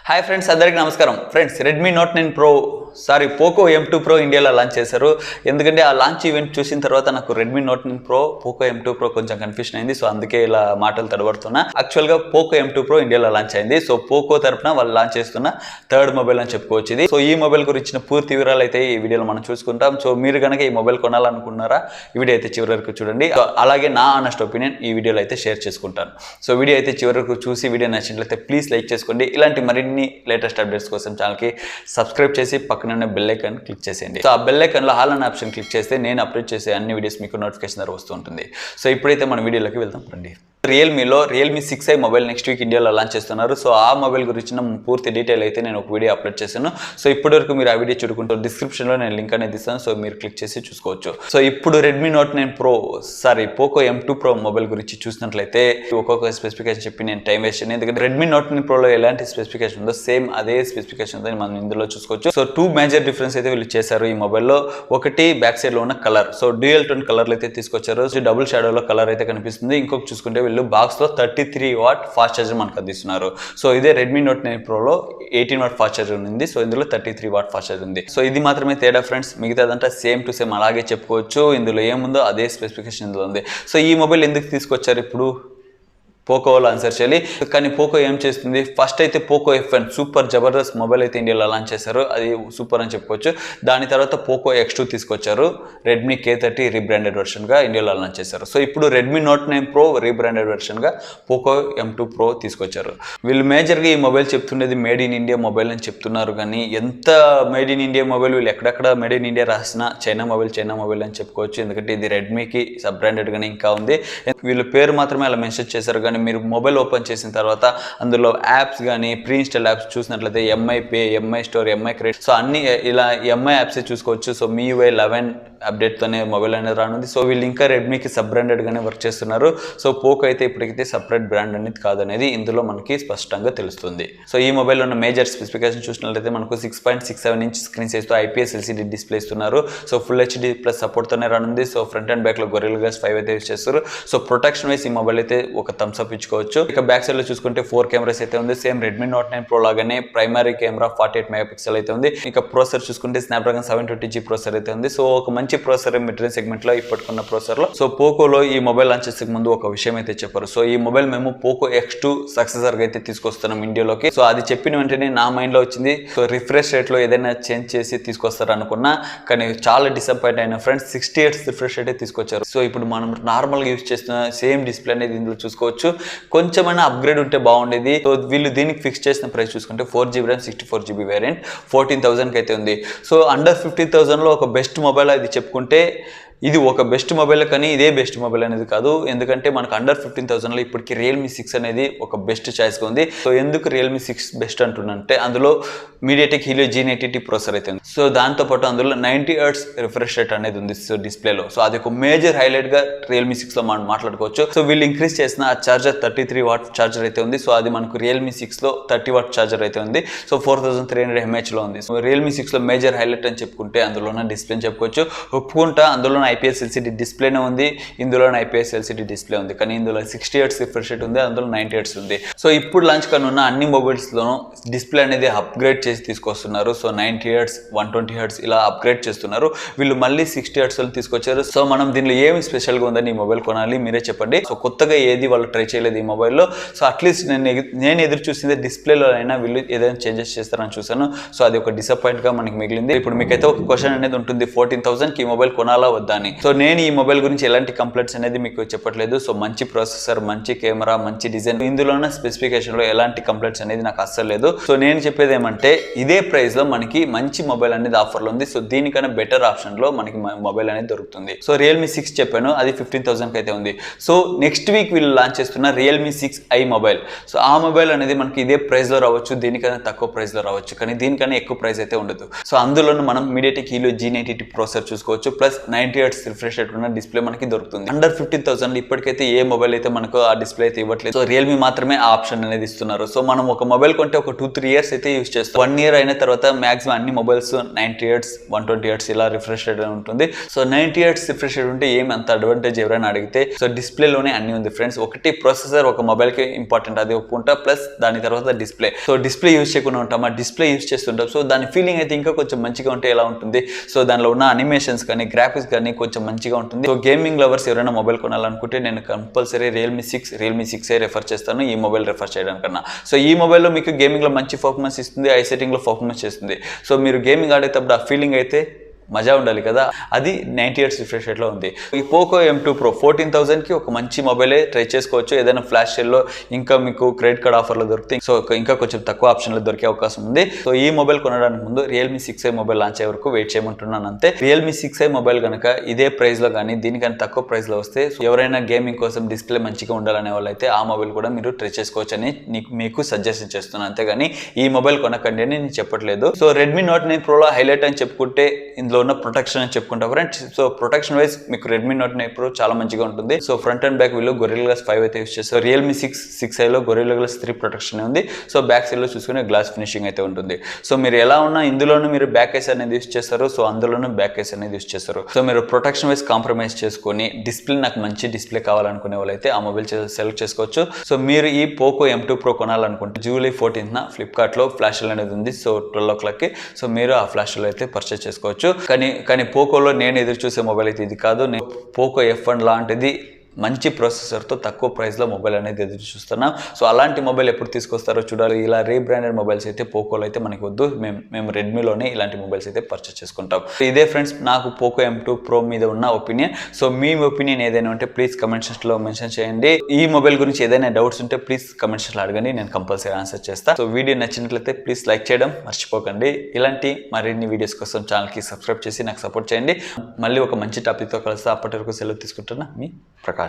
Hi friends, అందరికీ నమస్కారం. Friends, Redmi note 9 pro Poco M2 pro ఇండియాలో లాంచ్ చేశారు. ఎందుకంటే ఆ లాంచ్ ఈవెంట్ చూసిన తర్వాత నాకు Redmi note 9 pro Poco M2 pro కొంచెం కన్ఫ్యూషన్ అయింది. సో అందుకే ఇలా మాటలు తడబడుతున్నా. యాక్చువల్గా పోకో M2 ప్రో ఇండియాలో లాంచ్ అయింది. సో పోకో తరపున వాళ్ళు లాంచ్ చేస్తున్న థర్డ్ మొబైల్ అని చెప్పుకోవచ్చు ఇది. సో ఈ మొబైల్ గురించిన పూర్తి వివరాలు అయితే ఈ వీడియోలో మనం చూసుకుంటాం. సో మీరు కనుక ఈ మొబైల్ కొనాలనుకున్నారా, ఈ వీడియో అయితే చివరి వరకు చూడండి. అలాగే నా ఆనెస్ట్ ఒపీనియన్ ఈ వీడియోలో అయితే షేర్ చేసుకుంటాను. సో వీడియో అయితే చివరి వరకు చూసి వీడియో నచ్చినట్లయితే ప్లీజ్ లైక్ చేసుకోండి. ఇలాంటి మరిన్ని లేటెస్ట్ అప్డేట్స్ కోసం ఛానల్కి సబ్స్క్రైబ్ చేసి పక్కన బెల్ ఐకాన్ క్లిక్ చేసేయండి. సో ఆ బెల్ ఐకాన్లో హాల్ అనే ఆప్షన్ క్లిక్ చేస్తే నేను అప్లోడ్ చేసే అన్ని వీడియోస్ మీకు నోటిఫికేషన్ ద్వారా వస్తూ ఉంటుంది. సో ఇప్పుడైతే మన వీడియోలోకి వెళ్దాం రండి. Realme 6i mobile next week ఇండియాలో లాంచ్ చేస్తున్నారు. సో ఆ మొబైల్ గురించిన పూర్తి డీటెయిల్ అయితే నేను ఒక వీడియో అప్లోడ్ చేశాను. సో ఇప్పటివరకు మీరు ఆ వీడియో చూడుకుంటూ డిస్క్రిప్షన్లో నేను లింక్ అనేది ఇస్తాను. సో మీరు క్లిక్ చేసి చూసుకోవచ్చు. సో ఇప్పుడు Redmi note 9 Poco M2 pro mobile గురించి చూసినట్లయితే ఒక్కొక్క స్పెసిఫికేషన్ చెప్పి నేను టైం వేస్ట్ చేయను. ఎందుకంటే రెడ్మీ నోట్ 9 ప్రోలో ఎలాంటి స్పెసిఫికేషన్ ఉందో సేమ్ అదే స్పెసిఫికేషన్ మనం ఇందులో చూసుకోవచ్చు. సో 2 మేజర్ డిఫరెన్స్ అయితే వీళ్ళు చేశారు ఈ మొబైల్లో. ఒకటి బ్యాక్ సైడ్ లో ఉన్న కలర్, సో డ్యూయల్ టోన్ కలర్లు అయితే తీసుకొచ్చారు. సో డబుల్ షాడోలో కలర్ అయితే కనిపిస్తుంది. ఇంకొక చూసుకుంటే వీళ్ళు బాక్స్ లో 33 వాట్ ఫాస్ట్ ఛార్జర్ మనకు అందిస్తున్నారు. సో ఇదే Redmi note 9 ప్రోలో 18 watt fast charger ఉంది. సో ఇందులో 33 వాట్ ఫాస్ట్ ఛార్జర్ ఉంది. సో ఇది మాత్రమే తేడా ఫ్రెండ్స్. మిగతాదంతా సేమ్ టు సేమ్ అలాగే చెప్పుకోవచ్చు. ఇందులో ఏముందో అదే స్పెసిఫికేషన్ ఇందులో ఉంది. సో ఈ మొబైల్ ఎందుకు తీసుకొచ్చారు ఇప్పుడు పోకో వాళ్ళు ఆన్సర్ చేయాలి. కానీ పోకో ఏం చేస్తుంది, ఫస్ట్ అయితే Poco F1 super Jabardasth mobile అయితే ఇండియాలో లాంచ్ చేశారు. అది సూపర్ అని చెప్పుకోవచ్చు. దాని తర్వాత పోకో X2 తీసుకొచ్చారు. రెడ్మీ K30 రీబ్రాండెడ్ వెర్షన్గా ఇండియాలో లాంచ్ చేశారు. సో ఇప్పుడు రెడ్మీ నోట్ 9 ప్రో రీబ్రాండెడ్ వెర్షన్గా పోకో M2 ప్రో తీసుకొచ్చారు. వీళ్ళు మేజర్గా ఈ మొబైల్ చెప్తుండేది మేడ్ ఇన్ ఇండియా మొబైల్ అని చెప్తున్నారు. కానీ ఎంత మేడ్ ఇన్ ఇండియా మొబైల్, వీళ్ళు ఎక్కడెక్కడ మేడ్ ఇన్ ఇండియా రాసిన చైనా మొబైల్ అని చెప్పుకోవచ్చు. ఎందుకంటే ఇది రెడ్మీకి సబ్ బ్రాండెడ్గానే ఇంకా ఉంది. వీళ్ళు పేరు మాత్రమే అలా మెన్షన్ చేశారు. కానీ మీరు మొబైల్ ఓపెన్ చేసిన తర్వాత అందులో యాప్స్ కానీ ప్రీ ఇన్స్టాల్ యాప్స్ చూసినట్లయితే MI pay, MI store, MI credit, so అన్ని ఇలా ఎంఐ యాప్స్ చూసుకోవచ్చు. సో MIUI 11 అప్డేట్తోనే మొబైల్ అనేది రానుంది. సో వీళ్ళు ఇంకా రెడ్మీకి సబ్ బ్రాండెడ్గానే వర్క్ చేస్తున్నారు. సో పోకో అయితే ఇప్పటికైతే సపరేట్ బ్రాండ్ అనేది కాదనేది ఇందులో మనకి స్పష్టంగా తెలుస్తుంది. సో ఈ మొబైల్లో ఉన్న మేజర్ స్పెసిఫికేషన్ చూసినట్లయితే మనకు 6.67 ఇంచ్ స్క్రీన్ సైజ్తో IPS LCD డిస్ప్లే ఇస్తున్నారు. సో ఫుల్ HD ప్లస్ సపోర్ట్తోనే రానుంది. సో ఫ్రంట్ అండ్ బ్యాక్లో గొరిల్లా గ్లాస్ 5 అయితే యూస్ చేస్తారు. సో ప్రొటెక్షన్ వైస్ ఈ మొబైల్ అయితే ఒక థమ్స్ అప్ ఇచ్చుకోవచ్చు. ఇక బ్యాక్ సైడ్ లో చూసుకుంటే 4 కెమెరాస్ అయితే ఉంది. సేమ్ రెడ్మీ నోట్ 9 ప్రో లాగానే ప్రైమరీ కెమెరా 48 మెగాపిక్సెల్ అయితే ఉంది. ఇక ప్రాసెసర్ చూసుకుంటే స్నాప్డ్రాగన్ 720G ప్రాసెసర్ అయితే ఉంది. సో ఒక మంచి ప్రాసెసర్ మిడ్ రేంజ్ సెగ్మెంట్ లో ఇప్పటికున్న ప్రాసెసర్ లో. సో పోకోలో ఈ మొబైల్ లాంచ్ చేసే ముందు ఒక విషయం అయితే చెప్పారు. సో ఈ మొబైల్ మేము పోకో X2 సక్సెసర్ గా అయితే తీసుకొస్తున్నాం ఇండియాలోకి. సో అది చెప్పిన వెంటనే నా మైండ్ లో వచ్చింది, సో రిఫ్రెష్ రేట్ లో ఏదైనా చేంజ్ చేసి తీసుకొస్తారు అనుకున్నా. కానీ చాలా డిసప్పాయింట్ అయిన ఫ్రెండ్స్. 60 Hz రిఫ్రెష్ రేట్ తీసుకొచ్చారు. సో ఇప్పుడు మనం నార్మల్ గా యూజ్ చేస్తున్న సేమ్ డిస్ప్లే అనేది ఇందులో చూసుకోవచ్చు. కొంచెమైనా అప్గ్రేడ్ ఉంటే బాగుండేది. సో వీళ్ళు దీనికి ఫిక్స్ చేసిన ప్రైస్ చూసుకుంటే 4GB ర్యామ్ 64GB వేరియంట్ 14,000కి అయితే ఉంది. సో అండర్ 15,000లో ఒక బెస్ట్ మొబైల్ అది చెప్పుకుంటే ఇది ఒక బెస్ట్ మొబైల్, కానీ ఇదే బెస్ట్ మొబైల్ అనేది కాదు. ఎందుకంటే మనకు అండర్ 15,000లో ఇప్పటికి రియల్మీ 6 అనేది ఒక బెస్ట్ చాయిస్గా ఉంది. సో ఎందుకు రియల్మీ 6 బెస్ట్ అంటున్నంటే అందులో మీడియాటెక్ హీలియో G90T ప్రాసెసర్ అయితే ఉంది. సో దాంతోపాటు అందులో 90 Hz రిఫ్రెష్ రేట్ అనేది ఉంది సో డిస్ప్లేలో. సో అది ఒక మేజర్ హైలైట్గా రియల్మీ 6లో మనం మాట్లాడుకోవచ్చు. సో వీళ్ళు ఇంక్రీజ్ చేసిన ఆ చార్జర్ 33 వాట్ చార్జర్ అయితే ఉంది. సో అది మనకు రియల్మీ 6లో 30 వాట్ చార్జర్ అయితే ఉంది. సో 4300 mAhలో ఉంది. సో రియల్మీ 6లో మేజర్ హైలైట్ అని చెప్పుకుంటే అందులో ఉన్న డిస్ప్లే అని చెప్పుకోవచ్చు. ఒప్పుకుంటా అందులో IPS LCD డిస్ప్లేనే ఉంది, ఇందులో IPS LCD డిస్ప్లే ఉంది. కానీ ఇందులో 60 Hz రిఫ్రెష్ రేట్ ఉంది, అందులో 90 Hz ఉంది. సో ఇప్పుడు లాంచ్ కానున్న అన్ని మొబైల్స్లోనూ డిస్ప్లే అనేది అప్గ్రేడ్ చేసి తీసుకొస్తున్నారు. సో 90 Hz 120 Hz ఇలా అప్గ్రేడ్ చేస్తున్నారు. వీళ్ళు మళ్ళీ 60 Hz తీసుకొచ్చారు. సో మనం దీనిలో ఏమి స్పెషల్గా ఉందని ఈ మొబైల్ కొనాలి, మీరే చెప్పండి. సో కొత్తగా ఏది వాళ్ళు ట్రై చేయలేదు ఈ మొబైల్లో. సో అట్లీస్ట్ నేను ఎదురు చూసిందే డిస్ప్లేలో అయినా వీళ్ళు ఏదైనా చేంజెస్ చేస్తారని చూసాను. సో అది ఒక డిసప్పాయింట్గా మనకి మిగిలింది. ఇప్పుడు మీకైతే ఒక క్వశ్చన్ అనేది ఉంటుంది, 14,000కి ఈ మొబైల్ కొనాలా వద్దా అని. సో నేను ఈ మొబైల్ గురించి ఎలాంటి కంప్లైంట్స్ అనేది మీకు చెప్పట్లేదు. సో మంచి ప్రాసెసర్, మంచి కెమెరా, మంచి డిజైన్, ఇందులోనే స్పెసిఫికేషన్లో ఎలాంటి కంప్లైంట్స్ అనేది నాకు అస్సలు లేదు. సో నేను చెప్పేది ఏమంటే ఇదే ప్రైస్లో మనకి మంచి మొబైల్ అనేది ఆఫర్లో ఉంది. సో దీనికన్నా బెటర్ ఆప్షన్లో మనకి మొబైల్ అనేది దొరుకుతుంది. సో రియల్మీ 6 చెప్పాను, అది 15,000కి అయితే ఉంది. సో నెక్స్ట్ వీక్ వీళ్ళు లాంచ్ చేస్తున్న రియల్మీ 6i మొబైల్. సో ఆ మొబైల్ అనేది మనకి ఇదే ప్రైస్లో రావచ్చు, దీనికన్నా తక్కువ ప్రైస్లో రావచ్చు, కానీ దీనికన్నా ఎక్కువ ప్రైస్ అయితే ఉండదు. సో అందులోనూ మనం మీడియాటెక్ హీలియో G90T ప్రాసెసర్ చూసుకోవచ్చు, ప్లస్ 90 Hz రిఫ్రెష్ రేట్ ఉన్న డిస్ప్లే మనకి దొరుకుతుంది. అండర్ 15,000 ఇప్పటికైతే ఏ మొబైల్ అయితే మనకు ఆ డిస్ప్లే అయితే ఇవ్వట్లేదు. సో రియల్మీ మాత్రమే ఆ ఆప్షన్ అనేది ఇస్తున్నారు. సో మనం ఒక మొబైల్ కొంటే ఒక 2-3 ఇయర్స్ అయితే యూస్ చేస్తాం. 1 ఇయర్ అయిన తర్వాత మాక్సిమం అన్ని మొబైల్స్ 90 Hz 120 Hz ఇలా రిఫ్రెష్ రేట్ ఉంటుంది. సో 90 Hz రిఫ్రెష్ రేట్ ఉంటే ఏమి అంత అడ్వాంటేజ్ ఎవరైనా అడిగితే సో డిస్ప్లేలోనే అన్ని ఉంది ఫ్రెండ్స్. ఒకటి ప్రాసెసర్ ఒక మొబైల్ కి ఇంపార్టెంట్, అది ఒప్పుకుంటా. ప్లస్ దాని తర్వాత డిస్ప్లే. సో డిస్ప్లే యూస్ చేయకుండా ఉంటాం, ఆ డిస్ప్లే యూస్ చేస్తుంటాం. సో దాని ఫీలింగ్ అయితే ఇంకా కొంచెం మంచిగా ఉంటే ఎలా ఉంటుంది. సో దానిలో ఉన్న అనిమేషన్స్ కానీ గ్రాఫిక్స్ కానీ కొంచెం మంచిగా ఉంటుంది. సో గేమింగ్ లవర్స్ ఎవరైనా మొబైల్ కొనాలనుకుంటే నేను కంపల్సరీ రియల్మీ 6 రెఫర్ చేస్తాను ఈ మొబైల్ రెఫర్ చేయడానికన్నా. సో ఈ మొబైల్లో మీకు గేమింగ్లో మంచి పర్ఫార్మెన్స్ ఇస్తుంది, ఐ సెట్టింగ్లో పర్ఫార్మెన్స్ చేస్తుంది. సో మీరు గేమింగ్ ఆడేటప్పుడు ఆ ఫీలింగ్ అయితే మజా ఉండాలి కదా, అది 90 Hz రిఫ్రెష్ రేట్లో ఉంది. ఈ పోకో M2 Pro 14,000కి ఒక మంచి మొబైలే ట్రై చేసుకోవచ్చు. ఏదైనా ఫ్లాష్ సేల్లో ఇంకా మీకు క్రెడిట్ కార్డ్ ఆఫర్లో దొరుకుతాయి. సో ఇంకా కొంచెం తక్కువ ఆప్షన్లో దొరికే అవకాశం ఉంది. సో ఈ మొబైల్ కొనడానికి ముందు రియల్మీ 6i మొబైల్ లాంచ్ అయ్యే వరకు వెయిట్ చేయమంటున్నాను అంతే. రియల్మీ 6i మొబైల్ కనుక ఇదే ప్రైస్లో కానీ దీనికన్నా తక్కువ ప్రైస్లో వస్తే ఎవరైనా గేమింగ్ కోసం డిస్ప్లే మంచిగా ఉండాలనే వాళ్ళైతే ఆ మొబైల్ కూడా మీరు ట్రై చేసుకోవచ్చు అని మీకు సజెషన్ చేస్తున్నాను. అంతేగాని ఈ మొబైల్ కొనకండి అని నేను చెప్పట్లేదు. సో రెడ్మీ నోట్ 9 ప్రోలో హైలైట్ అని చెప్పుకుంటే ఇందులో ఉన్న ప్రొటెక్షన్ అని చెప్పుకుంటాం ఫ్రెండ్స్. సో ప్రొటెక్షన్ వైజ్ మీకు రెడ్మీ నోట్ 9 ప్రో చాలా మంచిగా ఉంటుంది. సో ఫ్రంట్ అండ్ బ్యాక్ వీళ్ళు గొరిల్లా గ్లాస్ 5 అయితే యూస్ చేస్తారు. రియల్మీ 6iలో గొరిల్లా గ్లాస్ 3 ప్రొటెక్షన్ ఉంది. సో బ్యాక్ సైడ్ లో చూసుకునే గ్లాస్ ఫినిషింగ్ అయితే ఉంటుంది. సో మీరు ఎలా ఉన్నా ఇందులోనూ మీరు బ్యాక్ కేస్ అనేది యూస్ చేస్తారు. సో అందులోనూ బ్యాక్ కేస్ అనేది యూస్ చేస్తారు. సో మీరు ప్రొటెక్షన్ వైజ్ కాంప్రమైజ్ చేసుకొని డిస్ప్లే నాకు మంచి డిస్ప్లే కావాలనుకునే వాళ్ళైతే ఆ మొబైల్ సెలెక్ట్ చేసుకోవచ్చు. సో మీరు ఈ పోకో M2 Pro కొనాలనుకుంటే జూలై 14న ఫ్లిప్కార్ట్లో ఫ్లాష్ సేల్ అనేది ఉంది. సో 12 o'clockకి సో మీరు ఆ ఫ్లాష్ సేల్ అయితే పర్చేస్ చేసుకోవచ్చు. కానీ పోకోలో నేను ఎదురు చూసే మొబైల్ అయితే ఇది కాదు. నేను పోకో F1 లాంటిది మంచి ప్రాసెసర్తో తక్కువ ప్రైస్లో మొబైల్ అనేది ఎదురు చూస్తున్నాం. సో అలాంటి మొబైల్ ఎప్పుడు తీసుకొస్తారో చూడాలి. ఇలా రీబ్రాండెడ్ మొబైల్స్ అయితే పోకోలో అయితే మనకి వద్దు. మేము రెడ్మీలోనే ఇలాంటి మొబైల్స్ అయితే పర్చేస్ చేసుకుంటాం. ఇదే ఫ్రెండ్స్ నాకు పోకో M2 Pro మీద ఉన్న ఒపీనియన్. సో మీ ఒపీనియన్ ఏదైనా ఉంటే ప్లీజ్ కమెంట్ సెక్షన్లో మెన్షన్ చేయండి. ఈ మొబైల్ గురించి ఏదైనా డౌట్స్ ఉంటే ప్లీజ్ కమెంట్ సెక్షన్లో అడగండి, నేను కంపల్సరీ ఆన్సర్ చేస్తాను. సో వీడియో నచ్చినట్లయితే ప్లీజ్ లైక్ చేయడం మర్చిపోకండి. ఇలాంటి మరిన్ని వీడియోస్ కోసం ఛానల్కి సబ్స్క్రైబ్ చేసి నాకు సపోర్ట్ చేయండి. మళ్ళీ ఒక మంచి టాపిక్తో కలుస్తా. అప్పటి వరకు సెలవు తీసుకుంటున్నా మీ ప్రకాష్.